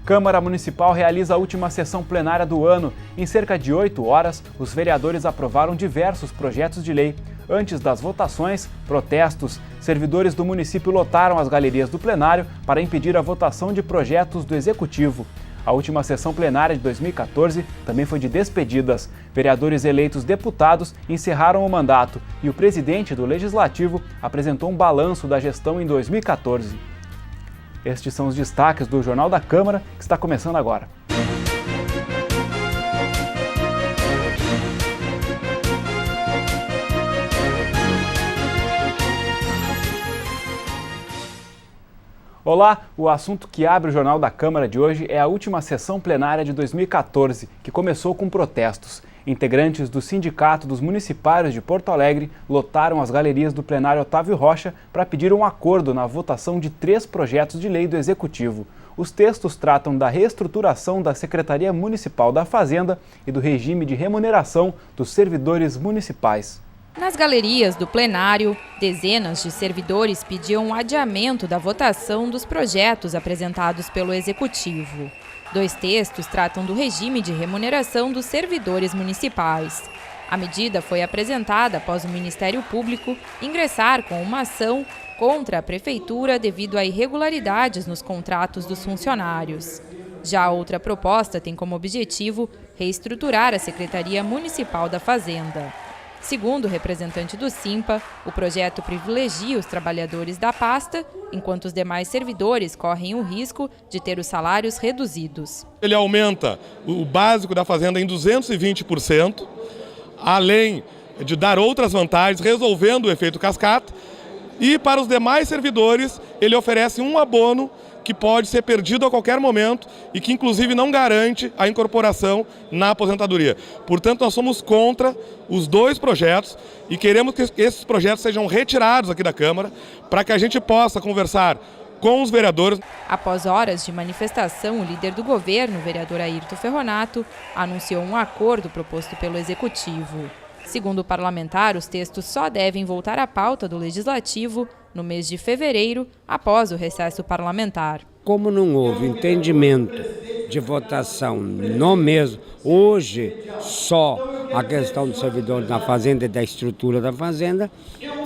Câmara Municipal realiza a última sessão plenária do ano. Em cerca de 8 horas, os vereadores aprovaram diversos projetos de lei. Antes das votações, protestos. Servidores do município lotaram as galerias do plenário para impedir a votação de projetos do Executivo. A última sessão plenária de 2014 também foi de despedidas. Vereadores eleitos deputados encerraram o mandato e o presidente do Legislativo apresentou um balanço da gestão em 2014. Estes são os destaques do Jornal da Câmara, que está começando agora. Olá, o assunto que abre o Jornal da Câmara de hoje é a última sessão plenária de 2014, que começou com protestos. Integrantes do Sindicato dos Municipários de Porto Alegre lotaram as galerias do plenário Otávio Rocha para pedir um acordo na votação de 3 projetos de lei do Executivo. Os textos tratam da reestruturação da Secretaria Municipal da Fazenda e do regime de remuneração dos servidores municipais. Nas galerias do plenário, dezenas de servidores pediam um adiamento da votação dos projetos apresentados pelo Executivo. 2 textos tratam do regime de remuneração dos servidores municipais. A medida foi apresentada após o Ministério Público ingressar com uma ação contra a Prefeitura devido a irregularidades nos contratos dos funcionários. Já a outra proposta tem como objetivo reestruturar a Secretaria Municipal da Fazenda. Segundo o representante do Simpa, o projeto privilegia os trabalhadores da pasta, enquanto os demais servidores correm o risco de ter os salários reduzidos. Ele aumenta o básico da Fazenda em 220%, além de dar outras vantagens, resolvendo o efeito cascata. E para os demais servidores, ele oferece um abono que pode ser perdido a qualquer momento e que inclusive não garante a incorporação na aposentadoria. Portanto, nós somos contra os 2 projetos e queremos que esses projetos sejam retirados aqui da Câmara para que a gente possa conversar com os vereadores. Após horas de manifestação, o líder do governo, o vereador Airto Ferronato, anunciou um acordo proposto pelo Executivo. Segundo o parlamentar, os textos só devem voltar à pauta do Legislativo no mês de fevereiro, após o recesso parlamentar. Como não houve entendimento de votação no mês, hoje só a questão dos servidores da Fazenda e da estrutura da Fazenda,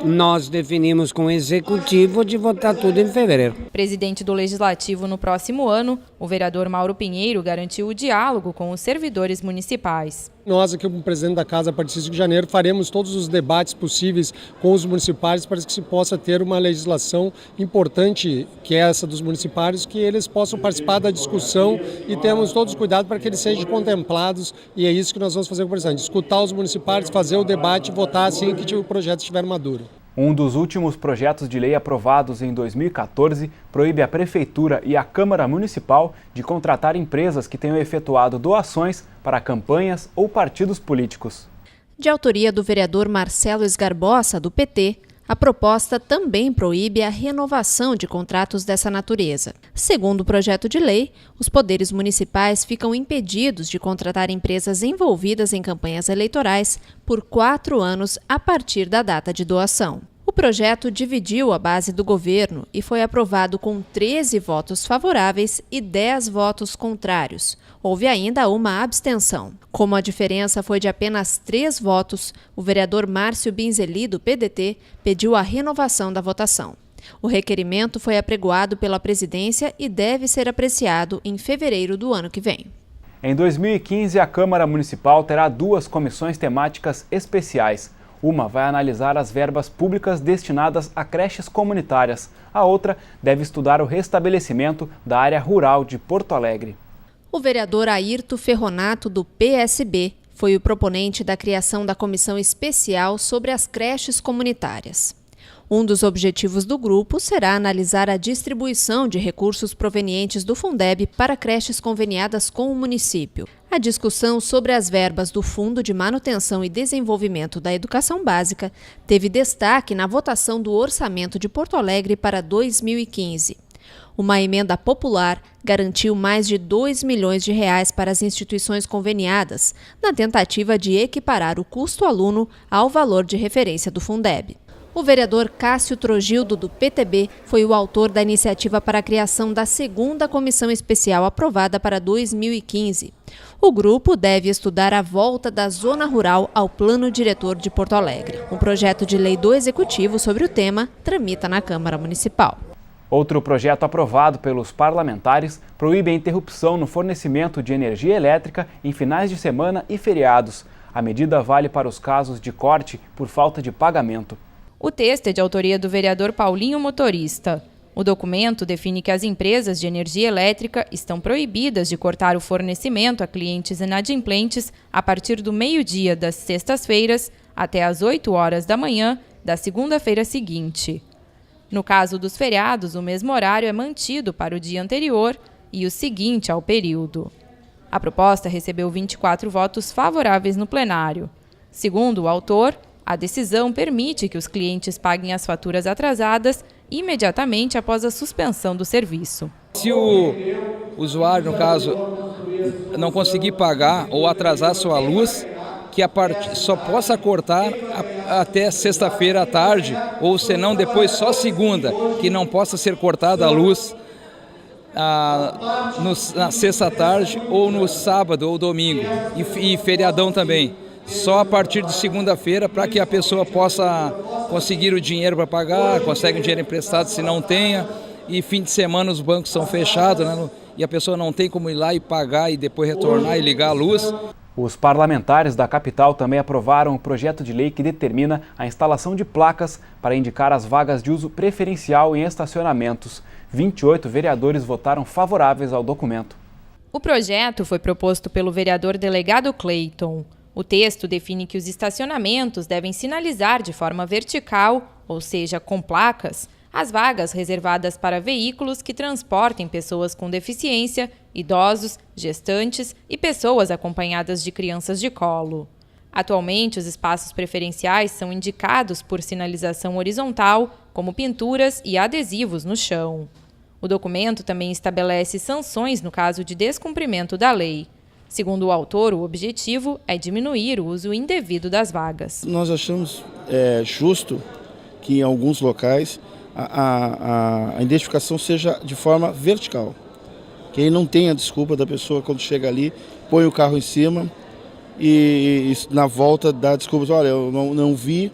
nós definimos com o Executivo de votar tudo em fevereiro. Presidente do Legislativo no próximo ano, o vereador Mauro Pinheiro garantiu o diálogo com os servidores municipais. Nós aqui, como presidente da Casa, a partir de 5 de janeiro, faremos todos os debates possíveis com os municipários para que se possa ter uma legislação importante, que é essa dos municipários, que eles possam participar da discussão e temos todos os cuidados para que eles sejam contemplados, e é isso que nós vamos fazer com o presidente, escutar os municipários, fazer o debate e votar assim que o projeto estiver maduro. Um dos últimos projetos de lei aprovados em 2014 proíbe a Prefeitura e a Câmara Municipal de contratar empresas que tenham efetuado doações para campanhas ou partidos políticos. De autoria do vereador Marcelo Esgarbosa, do PT, a proposta também proíbe a renovação de contratos dessa natureza. Segundo o projeto de lei, os poderes municipais ficam impedidos de contratar empresas envolvidas em campanhas eleitorais por 4 anos a partir da data de doação. O projeto dividiu a base do governo e foi aprovado com 13 votos favoráveis e 10 votos contrários. Houve ainda uma abstenção. Como a diferença foi de apenas 3 votos, o vereador Márcio Binzeli, do PDT, pediu a renovação da votação. O requerimento foi apregoado pela presidência e deve ser apreciado em fevereiro do ano que vem. Em 2015, a Câmara Municipal terá 2 comissões temáticas especiais. Uma vai analisar as verbas públicas destinadas a creches comunitárias. A outra deve estudar o restabelecimento da área rural de Porto Alegre. O vereador Airto Ferronato, do PSB, foi o proponente da criação da comissão especial sobre as creches comunitárias. Um dos objetivos do grupo será analisar a distribuição de recursos provenientes do Fundeb para creches conveniadas com o município. A discussão sobre as verbas do Fundo de Manutenção e Desenvolvimento da Educação Básica teve destaque na votação do Orçamento de Porto Alegre para 2015. Uma emenda popular garantiu mais de R$2 milhões para as instituições conveniadas, na tentativa de equiparar o custo aluno ao valor de referência do Fundeb. O vereador Cássio Trogildo, do PTB, foi o autor da iniciativa para a criação da segunda comissão especial aprovada para 2015. O grupo deve estudar a volta da zona rural ao Plano Diretor de Porto Alegre. Um projeto de lei do Executivo sobre o tema tramita na Câmara Municipal. Outro projeto aprovado pelos parlamentares proíbe a interrupção no fornecimento de energia elétrica em finais de semana e feriados. A medida vale para os casos de corte por falta de pagamento. O texto é de autoria do vereador Paulinho Motorista. O documento define que as empresas de energia elétrica estão proibidas de cortar o fornecimento a clientes inadimplentes a partir do meio-dia das sextas-feiras até às 8 horas da manhã da segunda-feira seguinte. No caso dos feriados, o mesmo horário é mantido para o dia anterior e o seguinte ao período. A proposta recebeu 24 votos favoráveis no plenário. Segundo o autor, a decisão permite que os clientes paguem as faturas atrasadas imediatamente após a suspensão do serviço. Se o usuário, no caso, não conseguir pagar ou atrasar sua luz, que só possa cortar até sexta-feira à tarde, ou senão depois só segunda, que não possa ser cortada a luz na sexta à tarde ou no sábado ou domingo, e feriadão também. Só a partir de segunda-feira, para que a pessoa possa conseguir o dinheiro para pagar, consegue um dinheiro emprestado se não tenha, e fim de semana os bancos são fechados, né? E a pessoa não tem como ir lá e pagar e depois retornar e ligar a luz. Os parlamentares da capital também aprovaram o projeto de lei que determina a instalação de placas para indicar as vagas de uso preferencial em estacionamentos. 28 vereadores votaram favoráveis ao documento. O projeto foi proposto pelo vereador delegado Cleiton. O texto define que os estacionamentos devem sinalizar de forma vertical, ou seja, com placas, as vagas reservadas para veículos que transportem pessoas com deficiência, idosos, gestantes e pessoas acompanhadas de crianças de colo. Atualmente, os espaços preferenciais são indicados por sinalização horizontal, como pinturas e adesivos no chão. O documento também estabelece sanções no caso de descumprimento da lei. Segundo o autor, o objetivo é diminuir o uso indevido das vagas. Nós achamos justo que em alguns locais a identificação seja de forma vertical. Que aí não tenha desculpa da pessoa quando chega ali, põe o carro em cima e na volta dá desculpas. Olha, eu não vi,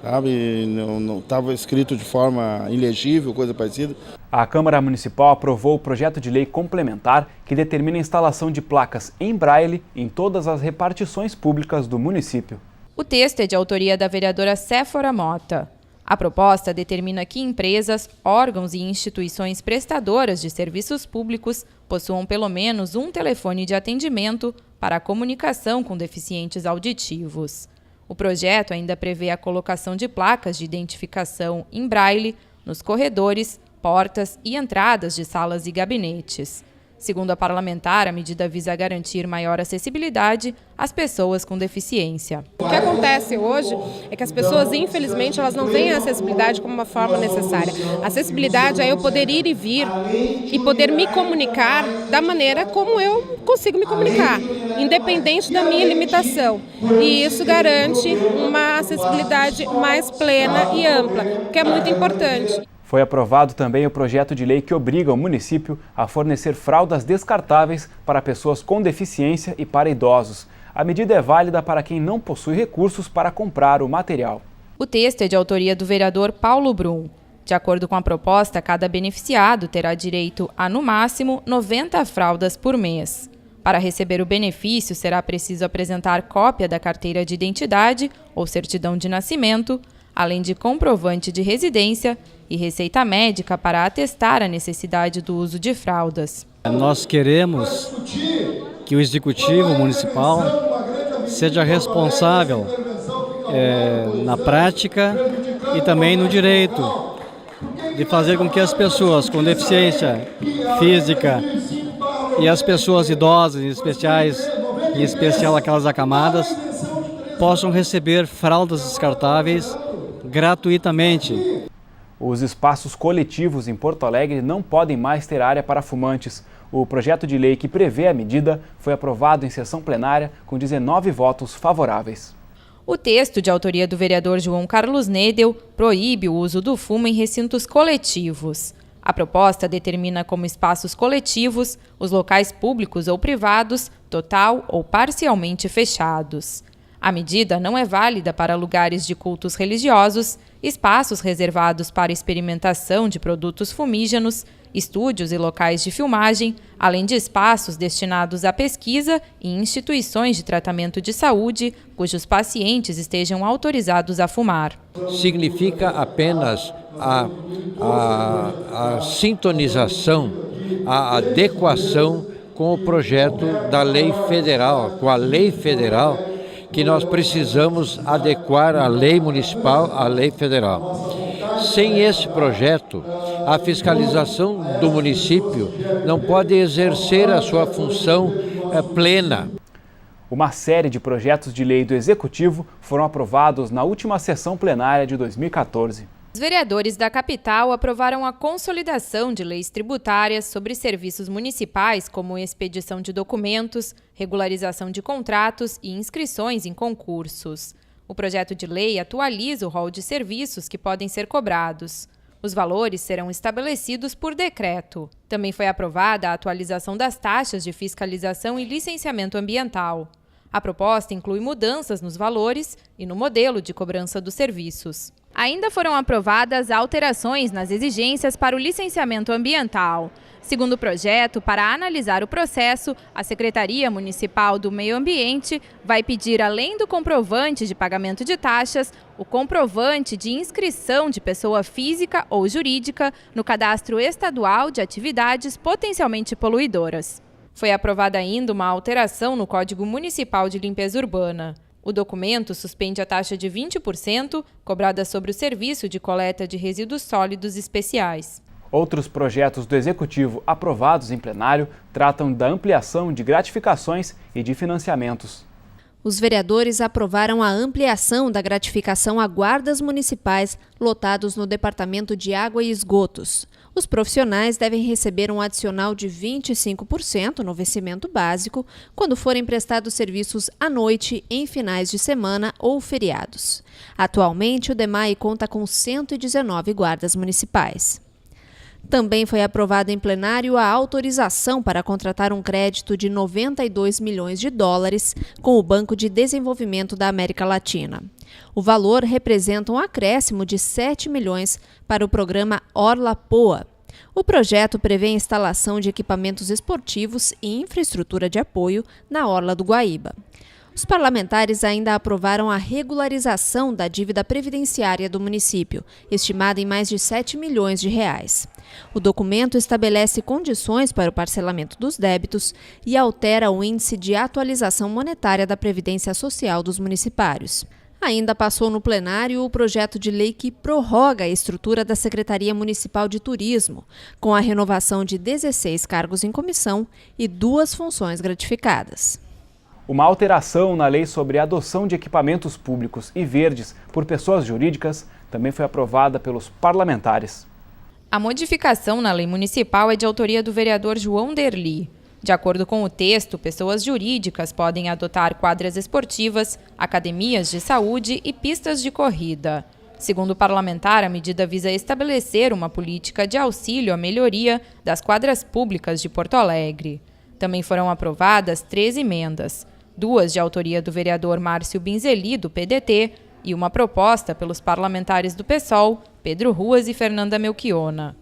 sabe, não estava escrito de forma ilegível, coisa parecida. A Câmara Municipal aprovou o projeto de lei complementar que determina a instalação de placas em braille em todas as repartições públicas do município. O texto é de autoria da vereadora Séfora Mota. A proposta determina que empresas, órgãos e instituições prestadoras de serviços públicos possuam pelo menos um telefone de atendimento para a comunicação com deficientes auditivos. O projeto ainda prevê a colocação de placas de identificação em braille nos corredores, portas e entradas de salas e gabinetes. Segundo a parlamentar, a medida visa garantir maior acessibilidade às pessoas com deficiência. O que acontece hoje é que as pessoas, infelizmente, elas não veem a acessibilidade como uma forma necessária. A acessibilidade é eu poder ir e vir e poder me comunicar da maneira como eu consigo me comunicar, independente da minha limitação. E isso garante uma acessibilidade mais plena e ampla, o que é muito importante. Foi aprovado também o projeto de lei que obriga o município a fornecer fraldas descartáveis para pessoas com deficiência e para idosos. A medida é válida para quem não possui recursos para comprar o material. O texto é de autoria do vereador Paulo Brum. De acordo com a proposta, cada beneficiado terá direito a, no máximo, 90 fraldas por mês. Para receber o benefício, será preciso apresentar cópia da carteira de identidade ou certidão de nascimento, além de comprovante de residência e receita médica para atestar a necessidade do uso de fraldas. Nós queremos que o Executivo Municipal seja responsável na prática e também no direito de fazer com que as pessoas com deficiência física e as pessoas idosas, em especial aquelas acamadas, possam receber fraldas descartáveis gratuitamente. Os espaços coletivos em Porto Alegre não podem mais ter área para fumantes. O projeto de lei que prevê a medida foi aprovado em sessão plenária com 19 votos favoráveis. O texto, de autoria do vereador João Carlos Nedel, proíbe o uso do fumo em recintos coletivos. A proposta determina como espaços coletivos os locais públicos ou privados, total ou parcialmente fechados. A medida não é válida para lugares de cultos religiosos, espaços reservados para experimentação de produtos fumígenos, estúdios e locais de filmagem, além de espaços destinados à pesquisa e instituições de tratamento de saúde, cujos pacientes estejam autorizados a fumar. Significa apenas a sintonização, a adequação com o projeto da lei federal, com a lei federal, que nós precisamos adequar a lei municipal à lei federal. Sem esse projeto, a fiscalização do município não pode exercer a sua função plena. Uma série de projetos de lei do Executivo foram aprovados na última sessão plenária de 2014. Os vereadores da capital aprovaram a consolidação de leis tributárias sobre serviços municipais, como expedição de documentos, regularização de contratos e inscrições em concursos. O projeto de lei atualiza o rol de serviços que podem ser cobrados. Os valores serão estabelecidos por decreto. Também foi aprovada a atualização das taxas de fiscalização e licenciamento ambiental. A proposta inclui mudanças nos valores e no modelo de cobrança dos serviços. Ainda foram aprovadas alterações nas exigências para o licenciamento ambiental. Segundo o projeto, para analisar o processo, a Secretaria Municipal do Meio Ambiente vai pedir, além do comprovante de pagamento de taxas, o comprovante de inscrição de pessoa física ou jurídica no Cadastro Estadual de Atividades Potencialmente Poluidoras. Foi aprovada ainda uma alteração no Código Municipal de Limpeza Urbana. O documento suspende a taxa de 20% cobrada sobre o serviço de coleta de resíduos sólidos especiais. Outros projetos do Executivo aprovados em plenário tratam da ampliação de gratificações e de financiamentos. Os vereadores aprovaram a ampliação da gratificação a guardas municipais lotados no Departamento de Água e Esgotos. Os profissionais devem receber um adicional de 25% no vencimento básico quando forem prestados serviços à noite, em finais de semana ou feriados. Atualmente, o DEMAI conta com 119 guardas municipais. Também foi aprovado em plenário a autorização para contratar um crédito de 92 milhões de dólares com o Banco de Desenvolvimento da América Latina. O valor representa um acréscimo de 7 milhões para o programa Orla Poa. O projeto prevê a instalação de equipamentos esportivos e infraestrutura de apoio na Orla do Guaíba. Os parlamentares ainda aprovaram a regularização da dívida previdenciária do município, estimada em mais de 7 milhões de reais. O documento estabelece condições para o parcelamento dos débitos e altera o índice de atualização monetária da Previdência Social dos municipários. Ainda passou no plenário o projeto de lei que prorroga a estrutura da Secretaria Municipal de Turismo, com a renovação de 16 cargos em comissão e 2 funções gratificadas. Uma alteração na lei sobre a adoção de equipamentos públicos e verdes por pessoas jurídicas também foi aprovada pelos parlamentares. A modificação na lei municipal é de autoria do vereador João Derli. De acordo com o texto, pessoas jurídicas podem adotar quadras esportivas, academias de saúde e pistas de corrida. Segundo o parlamentar, a medida visa estabelecer uma política de auxílio à melhoria das quadras públicas de Porto Alegre. Também foram aprovadas 3 emendas. 2 de autoria do vereador Márcio Binzeli, do PDT, e uma proposta pelos parlamentares do PSOL, Pedro Ruas e Fernanda Melchiona.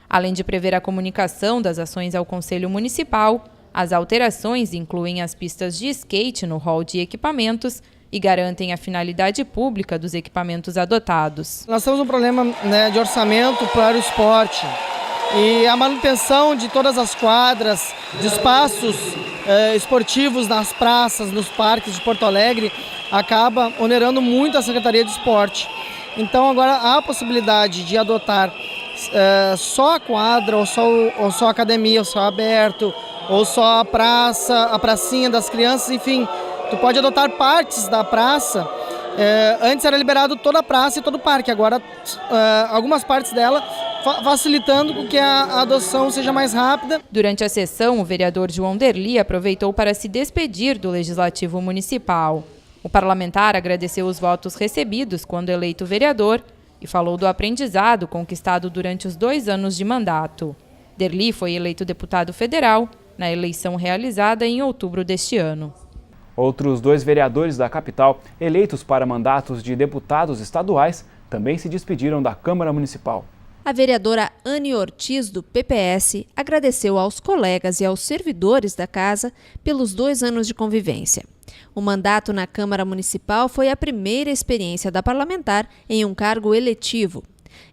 Além de prever a comunicação das ações ao Conselho Municipal, as alterações incluem as pistas de skate no rol de equipamentos e garantem a finalidade pública dos equipamentos adotados. Nós temos um problema, de orçamento para o esporte. E a manutenção de todas as quadras, de espaços esportivos nas praças, nos parques de Porto Alegre, acaba onerando muito a Secretaria de Esporte. Então agora há a possibilidade de adotar só a quadra, ou só a academia, ou só aberto, ou só a praça, a pracinha das crianças, enfim. Tu pode adotar partes da praça. Antes era liberado toda a praça e todo o parque, agora algumas partes dela, facilitando com que a adoção seja mais rápida. Durante a sessão, o vereador João Derli aproveitou para se despedir do Legislativo Municipal. O parlamentar agradeceu os votos recebidos quando eleito vereador e falou do aprendizado conquistado durante os 2 anos de mandato. Derli foi eleito deputado federal na eleição realizada em outubro deste ano. Outros 2 vereadores da capital, eleitos para mandatos de deputados estaduais, também se despediram da Câmara Municipal. A vereadora Anne Ortiz, do PPS, agradeceu aos colegas e aos servidores da casa pelos 2 anos de convivência. O mandato na Câmara Municipal foi a primeira experiência da parlamentar em um cargo eletivo.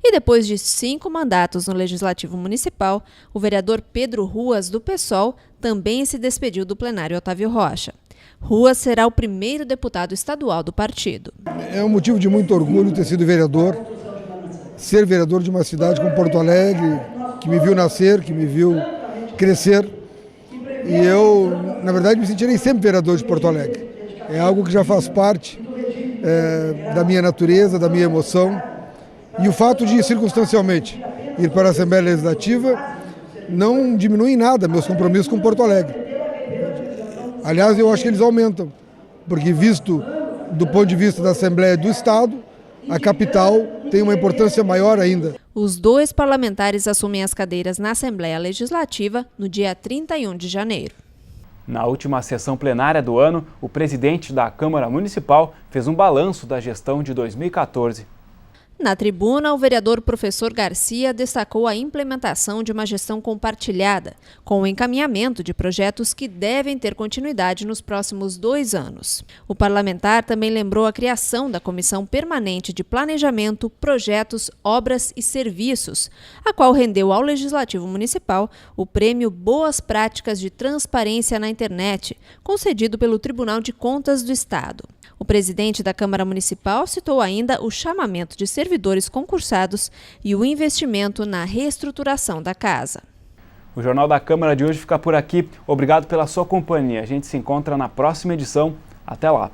E depois de 5 mandatos no Legislativo Municipal, o vereador Pedro Ruas, do PSOL, também se despediu do plenário Otávio Rocha. Ruas será o primeiro deputado estadual do partido. É um motivo de muito orgulho ter sido vereador, ser vereador de uma cidade como Porto Alegre, que me viu nascer, que me viu crescer. E eu, na verdade, me sentirei sempre vereador de Porto Alegre. É algo que já faz parte da minha natureza, da minha emoção. E o fato de, circunstancialmente, ir para a Assembleia Legislativa não diminui em nada meus compromissos com Porto Alegre. Aliás, eu acho que eles aumentam, porque visto do ponto de vista da Assembleia do Estado, a capital tem uma importância maior ainda. Os 2 parlamentares assumem as cadeiras na Assembleia Legislativa no dia 31 de janeiro. Na última sessão plenária do ano, o presidente da Câmara Municipal fez um balanço da gestão de 2014. Na tribuna, o vereador professor Garcia destacou a implementação de uma gestão compartilhada, com o encaminhamento de projetos que devem ter continuidade nos próximos 2 anos. O parlamentar também lembrou a criação da Comissão Permanente de Planejamento, Projetos, Obras e Serviços, a qual rendeu ao Legislativo Municipal o prêmio Boas Práticas de Transparência na Internet, concedido pelo Tribunal de Contas do Estado. O presidente da Câmara Municipal citou ainda o chamamento de servidores concursados e o investimento na reestruturação da casa. O Jornal da Câmara de hoje fica por aqui. Obrigado pela sua companhia. A gente se encontra na próxima edição. Até lá!